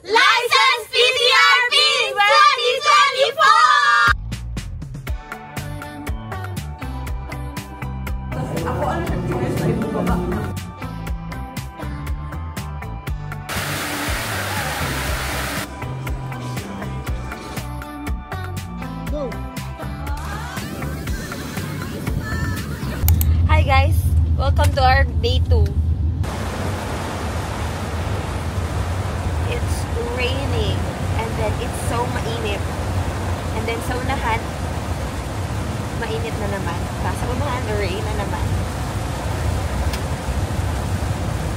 License PTRP 2024! Ako ano nag-choice na yung baba. Go! Hi guys! Welcome to our day 2. It's raining and then it's so mainit. And then sa unahan, mainit na naman. Sa unahan, rain na naman.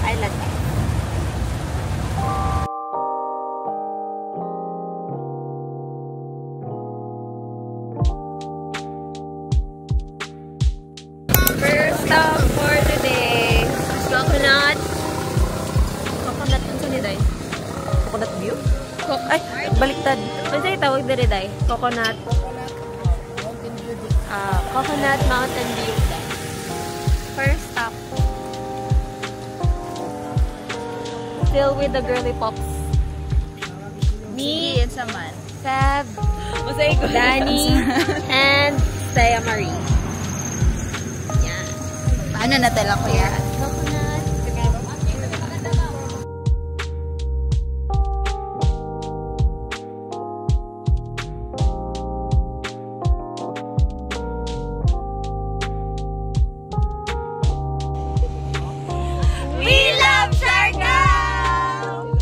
Island life. First stop for today. Coconut. Coconut yun sa niday. Coconut view? Ay, baliktad. Ano sa'yo tawag na niday? Coconut. Coconut Mountain View. First stop. Still with the girly pops. Me, Saman. Fab, Danny, and Saya Marie. Yan. Paano natala ko yan? Coconut. We love Siargao!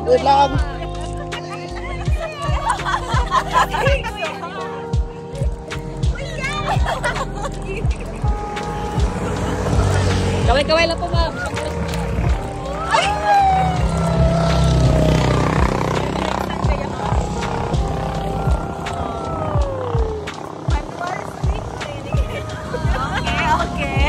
Good luck! Kaway-kaway lang po, ma'am. Okay.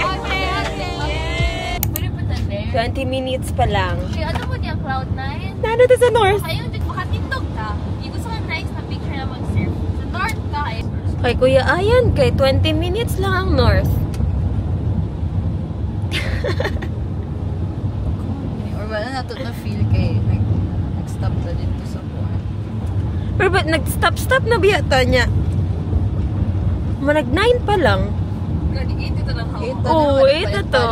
20 minutes pa lang. Ano mo niya, Cloud9? Nandito sa north. Ayun, makatindog ka. Hindi gusto ka nice na picture na mag-surf. Sa north ka eh. Kay Kuya Ayan, kay 20 minutes lang ang north. Or wala na ito na-feel kay nag-stop na dito sa buwan. Pero ba't nag-stop-stop na biyata niya? Manag 9 pa lang. Gani, 8 ito lang hawak. Oo, 8 ito.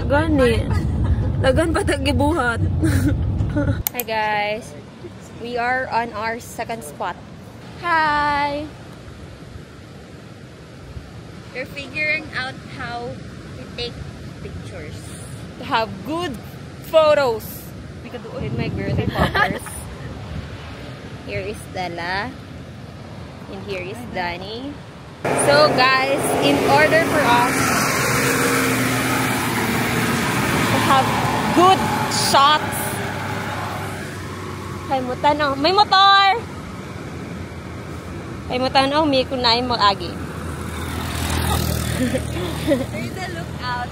Gani. Lagan pa tagibuhat. Hi guys. We are on our second spot. Hi! We're figuring out how to take pictures. To have good photos. With my girly poppers. Here is Stella. And here is Danny. So guys, in order for us to have good shots, kay mo tanaw, may motor! Kay mo tanaw, may kunay mag-agi. There's a lookout.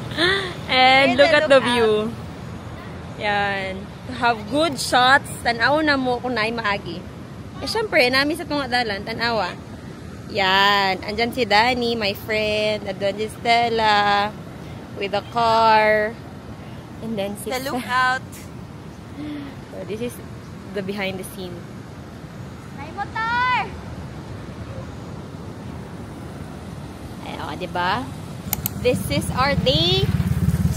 And look at the view. Yan. To have good shots, tanaw na mo kunay maagi. Eh syempre, namin sa pangadalan, tanawa. Yan. Andyan si Danny, my friend. Andyan si Stella with a car. And then si The lookout. So this is the behind the scene. May motor! Ay, diba? This is our day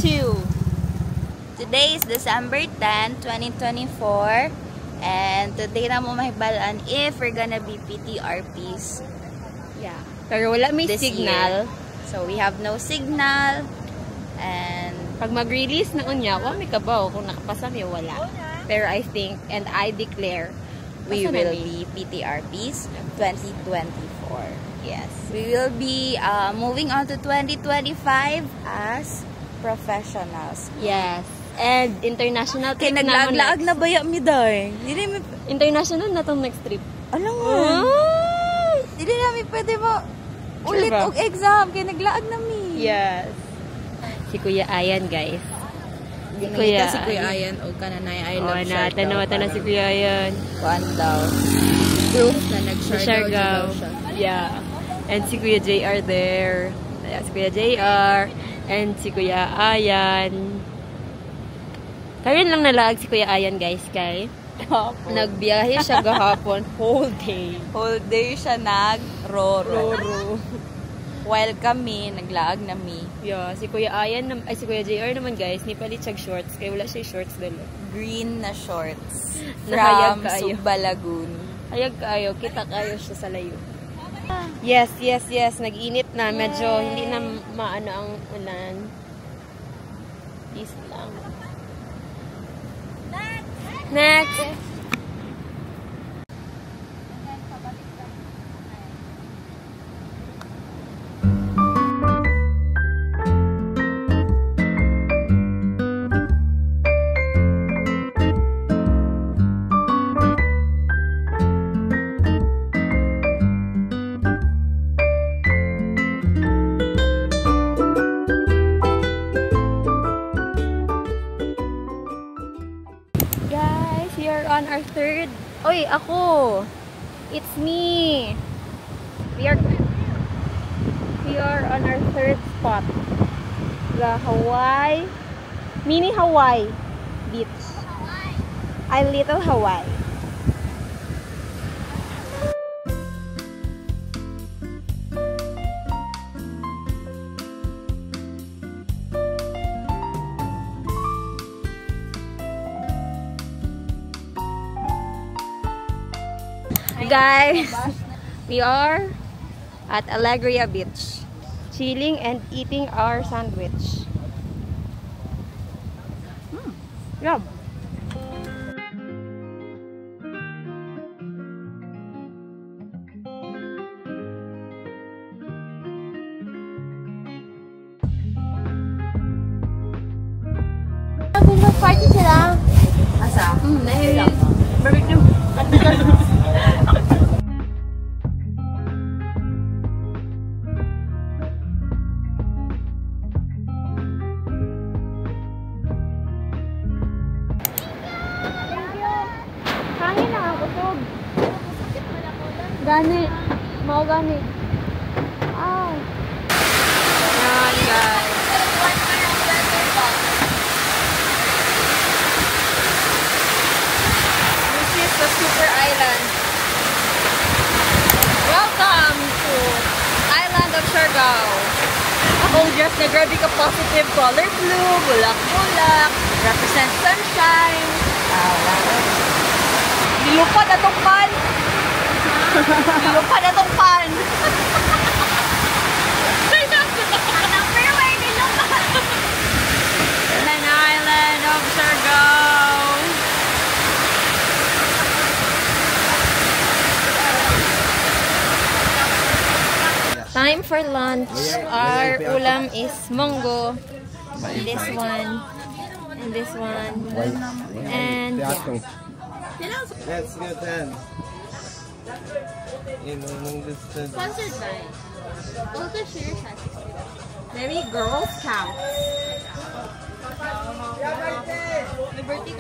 2. Today is December 10, 2024. And today na mo mahibalaan if we're gonna be PTRPs. Yeah. Pero wala may This signal. year. So we have no signal. And Pag mag-release na unya, may kabaw. Kung nakapasa may wala. Pero I think, and I declare, we basta will na be PTRPs 2024. Yes. We will be moving on to 2025 as professionals. Yes. And international Kaya trip na mo naglaag-laag next. na baya mi day. Dili mi International na tong next trip. alam mo. Ah! Dili na mi pwede mo Sure ulit ba? og exam kay naglaag na mi. Yes. Si Kuya Ayan, guys. Kuya si Kuya Ayan o kananay I love na, Siargao. tanawa si Kuya Ayan. Kuan daw. Proof na Si nag-Siargao Siargao. daw siya. Yeah. And si Kuya JR there. Si Kuya JR. And si Kuya Ayan. Karon lang nalaag si Kuya Ayan, guys, kay nagbiyahe siya gahapon whole day. Whole day siya nag-roro. While kami, naglaag na mi. Yeah, si Kuya Ayan, si Kuya JR naman, guys, ni palit siya shorts, kaya wala siya shorts dalo. Green na shorts. Nahayag From kaayo. Suba, Lagoon. Hayag kayo, kita kayo siya sa layo. Yes. Nag-init na. Medyo hindi na maano ang ulan. Peace lang. Next! Guys, we are on our third. Oy, ako. It's me. We are on our third spot. The Hawaii, mini Hawaii beach. I little Hawaii. Guys, we are at Alegria Beach, chilling and eating our sandwich. Yum. Party sila. Asa? Barbecue. Hangin na ang kusog. Gani. Mau gani. Ow. Yan, guys. This is the Super Island. Welcome to Island of Siargao. Akong dress na grabe ka positive color blue, bulak-bulak, represent sunshine. Nilupad na tong pan. Nilupad na tong pan. An island of Siargao. Time for lunch. Our ulam is munggo. This one. And this one. And yeah. Let's go then. Sponsored by Ultra Share Maybe Girl Scouts. Liberty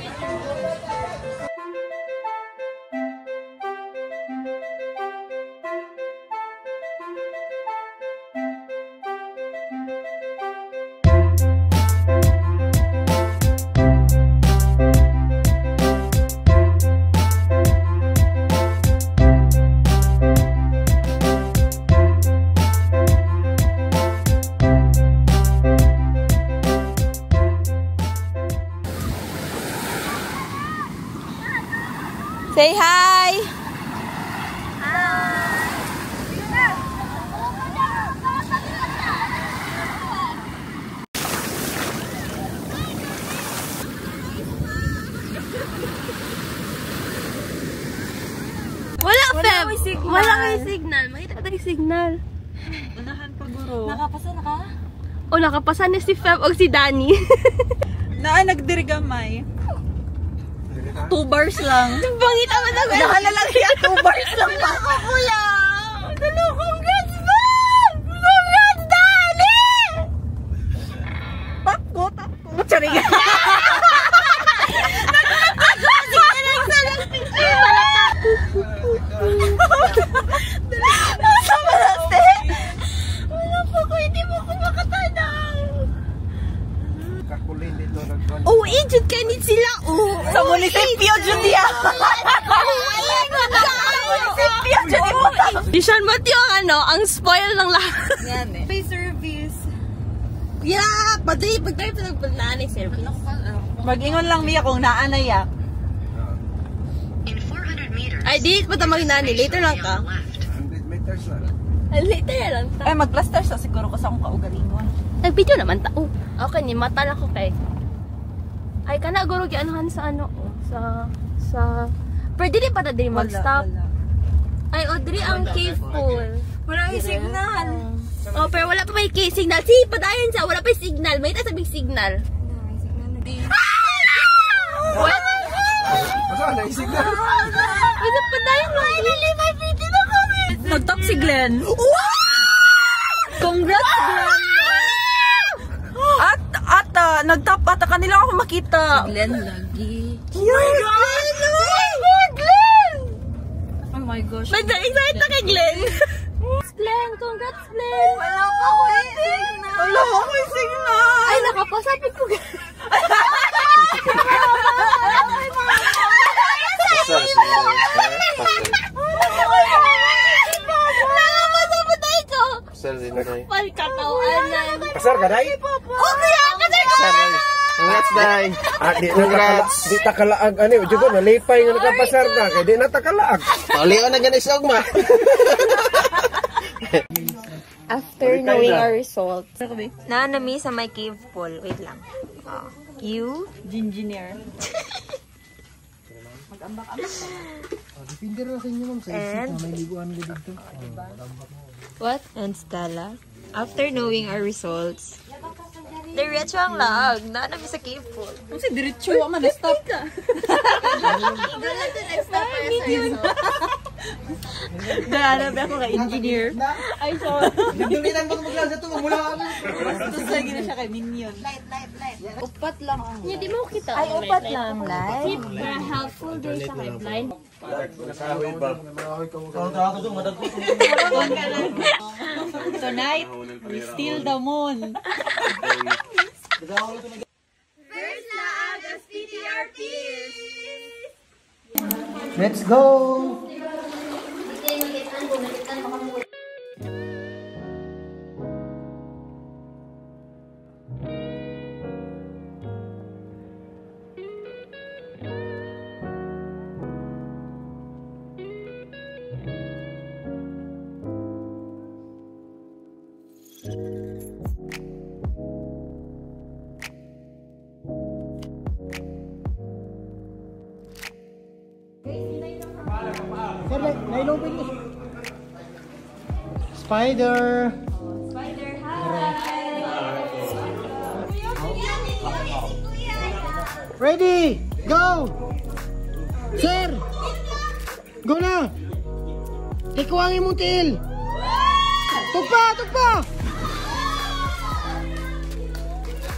Say hi! Wala, Feb! Wala kayo signal. Makita tayo signal. Unahan pa, guro. Nakapasa na ka? O, nakapasa na si Feb o si Danny. Nagdirigamay. 2 bars lang. Bangit naman ako. Unahan na lang yan. 2 bars lang pa. Kulang! Congrats, Feb! Congrats, Danny! Tapko. Charinga. Sama na, Ste! Wala po ko, hindi mo ko makatanaw. Kakulin dito nagkuhan. Oh, injud kay init sila. Sa munisipyo, Julia. Munisipyo, Julia. Ishan mo yung ang spoil ng lahat. Yan eh. May service. Yeah, pati pag-drive sa nagpuntaan service. Mag-ingon lang Mia kung naanay ya. Ay, di pa tamang nani. Later lang ka. 100 meters na. Later lang ta. Ay, mag-plaster sa siguro ko sa akong kaugalingon. Nag-video naman ta. Okay, ni mata lang ko kay. Ay, kana guro gianuhan sa sa pwede din pa na din mag-stop. Ay, Audrey, ang cave pool. Wala yung signal. Oh, pero wala pa may signal. Si, padayan siya. Wala pa yung signal. May tasabing signal. What? Asa na yung signal? Ito padayan mo. May video na kami. Nag-top si Glenn. Congrats, Glenn. At nag-top ata kanila ako makita. Glenn lagi. Oh my God! Glenn! Oh my gosh. Nag-excited na kay Glenn. Glenn, congrats, Glenn. Wala pa ako yung signal. Wala pa ako yung signal. Ay, nakapasapit ko. Pasar din na tayo. Palkatawanan. Pasar ka, Day? Oh, kaya ka tayo! Pasar, Day. Congrats, Day. Congrats. Di takalaag ani, jugo na lipay nga nakapasar ka kay di na takalaag. Pauli na ganis ogma. After knowing our results, na-nami sa my cave pool. Wait lang. You? Engineer. Dipindir na sa inyo ma'am sa And? may liguan ga dito. What? And Stella. After knowing our results, diretso ang lag. Na-nami sa cave pool. Kung si diretso wa man stop. Dahil ako ka engineer. Ay, sorry. Duminan ba maglaga to mula kami. Bastos lagi na siya kay Minion. Upat lang ang Hindi mo kita. Ay, upat lang, live. Para helpful din siya kay blind. Tonight, we steal the moon. Let's go. Nailopin mo. Spider. Spider, hi! Ready? Go! Sir! Go na! Tikuwangin mong tiil! Tugpa! Tugpa!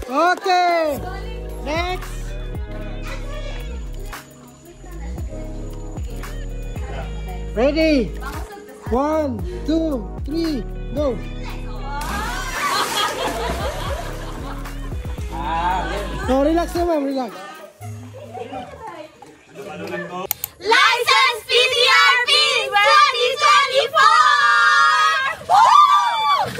Okay! Next! Ready? 1, 2, 3, go! So, relax na ma'am, relax. License PTRP 2024! Woo!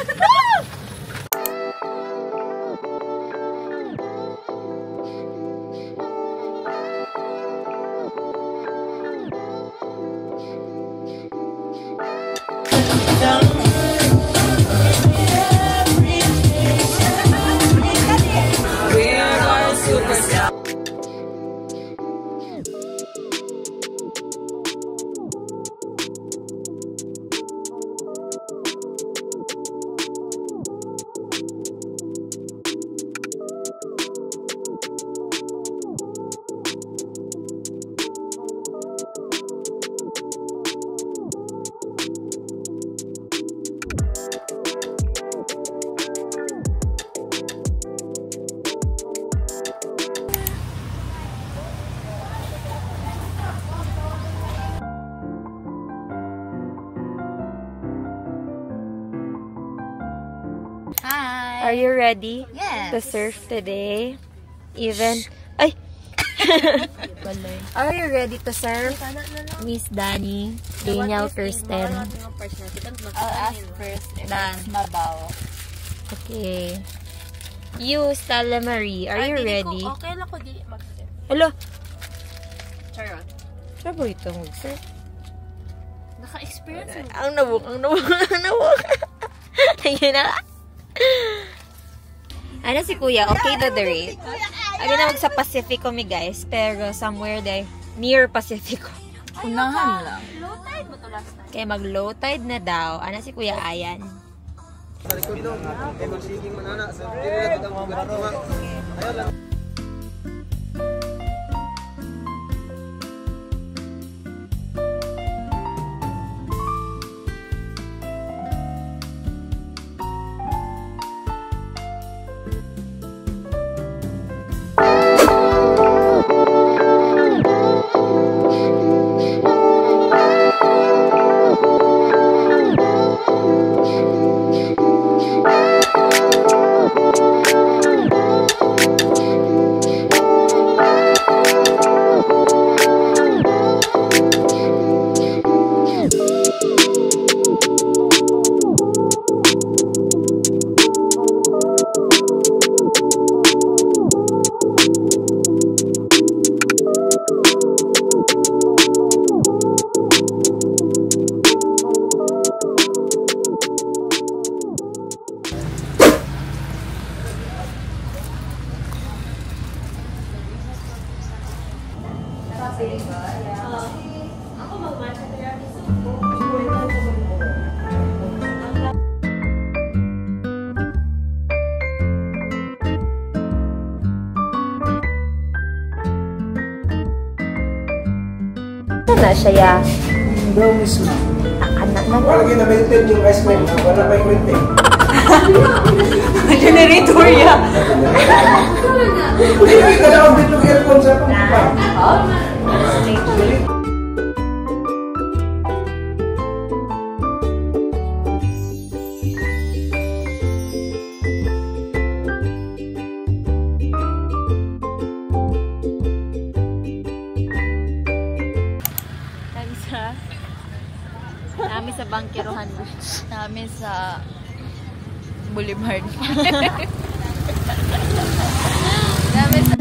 Hi. Are you ready Yes. to surf today? Even... Ay! Are you ready to serve, Miss Danny? Daniel Kirsten. I'll ask first if it's mabaw. Okay. You, Stella Marie, are you ready? Okay lang ko di mag-sip. Hello? Charot. Paborito mo, sir? Naka-experience mo. Ang nabuk. Ayun na. Ano si Kuya? Okay to the rate. Abi na sa Pacifico mi guys, pero somewhere there near Pacifico. Unahan lang. Low tide mo to last time. Kaya mag-low tide na daw. Ano si Kuya Ayan? Na siya. Brownies na. Anak na Wala kayo na-maintain yung ice cream. Wala pa yung maintain. generator ya. Hindi ka na ang bitong earphone sa akong pa. Nami sa Bangkirohan. Namin sa Boulevard. Namin sa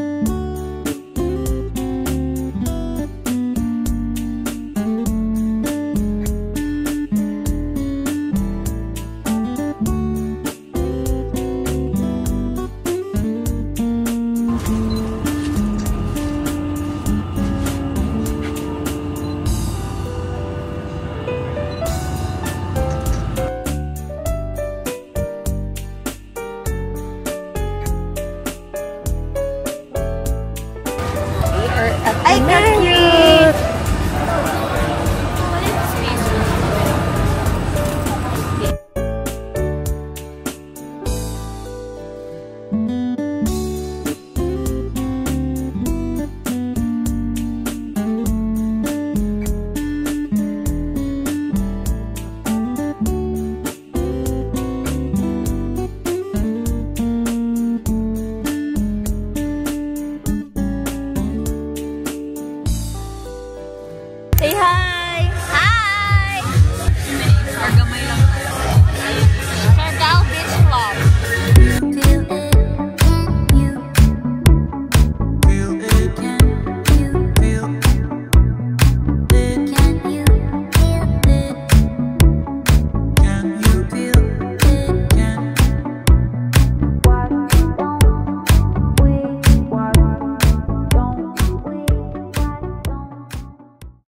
Ay,